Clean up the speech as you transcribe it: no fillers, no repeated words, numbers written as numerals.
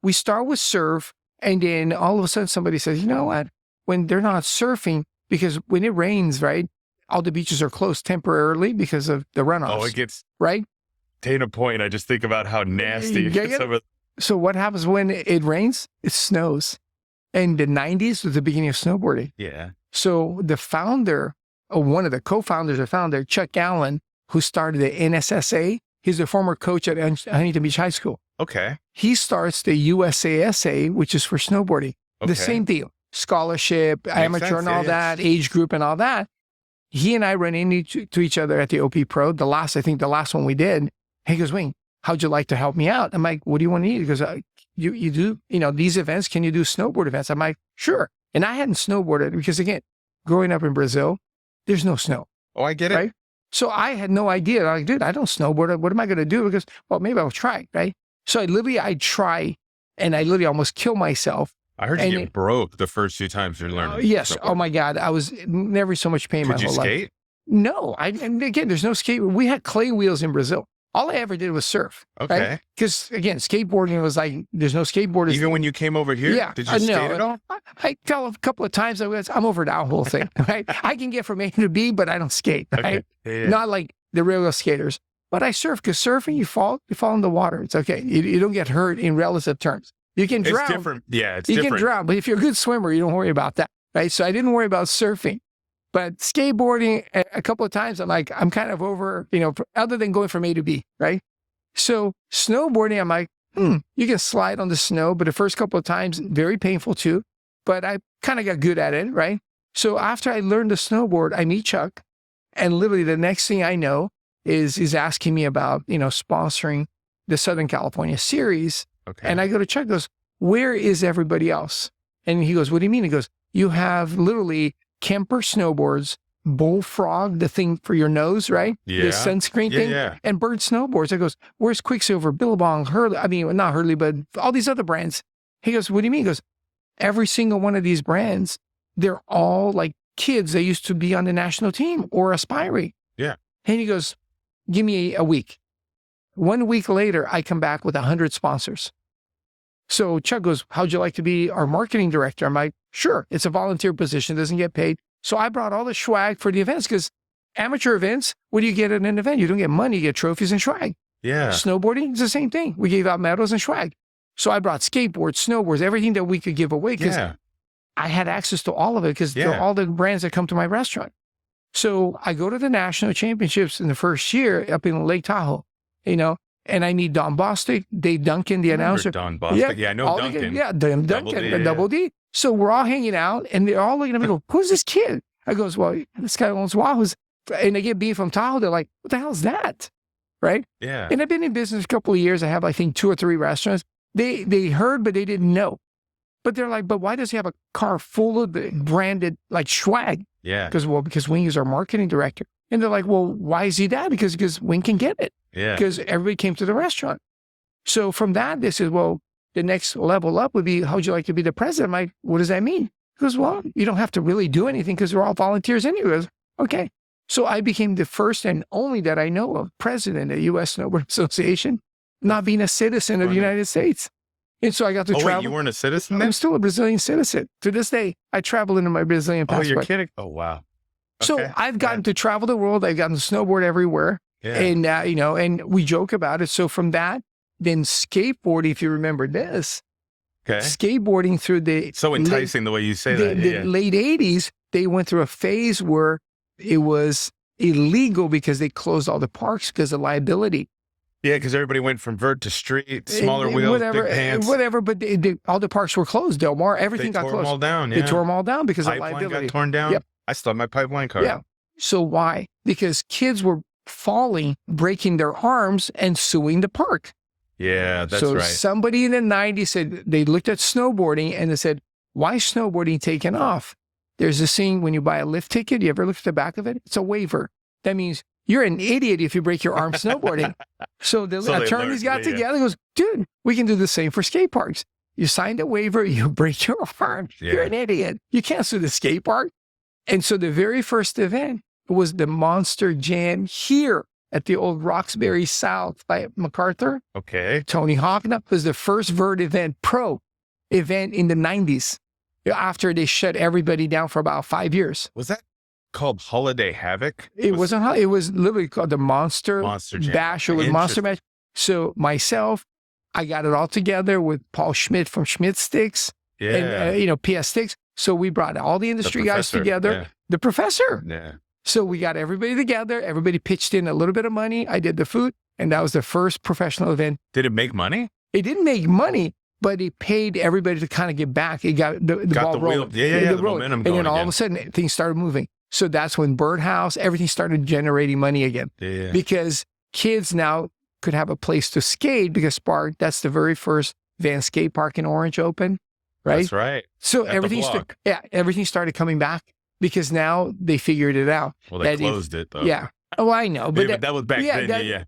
we start with surf, and then all of a sudden somebody says, you know what? When they're not surfing, because when it rains, right, all the beaches are closed temporarily because of the runoffs. Oh, it gets right. Dana Point. I just think about how nasty some of. So what happens when it rains? It snows. And the 90s was the beginning of snowboarding. Yeah. So the founder, or one of the co-founders or founder, Chuck Allen, who started the NSSA, he's the former coach at Huntington Beach High School. Okay. He starts the USASA, which is for snowboarding. Okay. The same deal. Scholarship, amateur and all that, age group and all that. He and I ran into each other at the OP Pro. I think the last one we did. He goes, Wing, how'd you like to help me out? I'm like, what do you want to eat? He goes, you do, these events, can you do snowboard events? I'm like, sure. And I hadn't snowboarded because, again, growing up in Brazil, there's no snow. Oh, I get it. Right? So I had no idea. I'm like, dude, I don't snowboard. What am I going to do? Because, well, maybe I'll try, right? So I'd try, and I literally almost kill myself. I heard you get broke the first few times you're learning. Yes. snowboard. Oh, my God. I was never so much pain my whole life. Could you skate? No. And again, there's no skate. We had clay wheels in Brazil. All I ever did was surf. Okay. Because, again, skateboarding was like, there's no skateboarders. Even when you came over here? Yeah. Did you skate at all? I tell a couple of times, I'm over that whole thing, right? I can get from A to B, but I don't skate, right? Okay. Yeah. Not like the real skaters. But I surf, because surfing, you fall in the water. It's okay. You don't get hurt in relative terms. You can drown. It's different. Yeah, it's you different. can drown, but if you're a good swimmer, you don't worry about that, right? So I didn't worry about surfing. But skateboarding, a couple of times, I'm kind of over, other than going from A to B, right? So snowboarding, I'm like, you can slide on the snow, but the first couple of times, very painful too. But I kind of got good at it, right? So after I learned to snowboard, I meet Chuck, and literally the next thing I know is he's asking me about, sponsoring the Southern California series. Okay. And I go to Chuck, goes, where is everybody else? And he goes, what do you mean? He goes, you have literally Kemper snowboards, Bullfrog, the thing for your nose, right? Yeah. The sunscreen thing. Yeah. And Bird snowboards. I goes, where's Quicksilver, Billabong, Hurley? I mean, not Hurley, but all these other brands. He goes, what do you mean? He goes, every single one of these brands, they're all like kids that used to be on the national team or aspiring. Yeah. And he goes, give me a week. 1 week later, I come back with 100 sponsors. So Chuck goes, how'd you like to be our marketing director? I'm like, sure. It's a volunteer position, doesn't get paid. So I brought all the swag for the events, because amateur events, what do you get at an event? You don't get money, you get trophies and swag. Yeah. Snowboarding is the same thing. We gave out medals and swag. So I brought skateboards, snowboards, everything that we could give away, because I had access to all of it, because they're all the brands that come to my restaurant. So I go to the national championships in the first year up in Lake Tahoe, and I meet Don Bostic, Dave Duncan, the announcer. Don Bostic. Yeah, I know Duncan. Duncan, Double D. So we're all hanging out, and they're all looking at me, go, who's this kid? I goes, well, this guy owns Wahoo's. And they get being from Tahoe, they're like, what the hell is that? Right? Yeah. And I've been in business a couple of years. I have, I think, 2 or 3 restaurants. They heard, but they didn't know. But they're like, but why does he have a car full of the branded like swag? Yeah. Because Wing is our marketing director. And they're like, well, why is he that? Because Wing can get it. Yeah. Because everybody came to the restaurant. So from that, they said, well, the next level up would be, how'd you like to be the president? I'm like, what does that mean? He goes, well, you don't have to really do anything, because we're all volunteers anyway. I goes, okay. So I became the first and only that I know of president of the U.S. Snowboard Association, not being a citizen of the United States. And so I got to travel. Wait, you weren't a citizen then? I'm still a Brazilian citizen. To this day, I travel into my Brazilian passport. Oh, you're kidding? Oh, wow. So I've gotten to travel the world. I've gotten to snowboard everywhere. Yeah. And, and we joke about it. So from that, then skateboarding, if you remember this, skateboarding through the... So enticing the way you say that. The late 80s, they went through a phase where it was illegal because they closed all the parks because of liability. Yeah, because everybody went from vert to street, smaller wheels, big pants. Whatever, but all the parks were closed. Del Mar, everything got closed. They tore them all down, They tore them all down because of liability. liability. Got torn down? Yep. I still have my pipeline card. Yeah. So why? Because kids were falling, breaking their arms, and suing the park. Yeah, that's so right. So somebody in the 90s said, they looked at snowboarding and they said, why is snowboarding taking off? There's this thing when you buy a lift ticket, you ever look at the back of it? It's a waiver. That means you're an idiot if you break your arm snowboarding. So the attorneys got together and goes, dude, we can do the same for skate parks. You signed a waiver, you break your arm, you're an idiot. You can't sue the skate park. And so the very first event was the Monster Jam here at the old Roxbury South by MacArthur. Okay. Tony Hawk was the first vert event, pro event in the 90s, after they shut everybody down for about 5 years. Was that called Holiday Havoc? It wasn't. It was literally called the Monster Jam. Bash. It was Monster Bash. So myself, I got it all together with Paul Schmidt from Schmidt Sticks, and PS Sticks. So we brought all the industry guys together. Yeah. The professor. Yeah. So we got everybody together. Everybody pitched in a little bit of money. I did the food, and that was the first professional event. Did it make money? It didn't make money, but it paid everybody to kind of get back. It got the ball rolling. The momentum going. And then all of a sudden, things started moving. So that's when Birdhouse, everything started generating money again. Yeah. Because kids now could have a place to skate, because Spark, that's the very first Van Skate Park in Orange open, right? That's right. So everything started coming back, because now they figured it out. Well, they closed it, though. Yeah. Oh, I know. But that was back then. Yeah.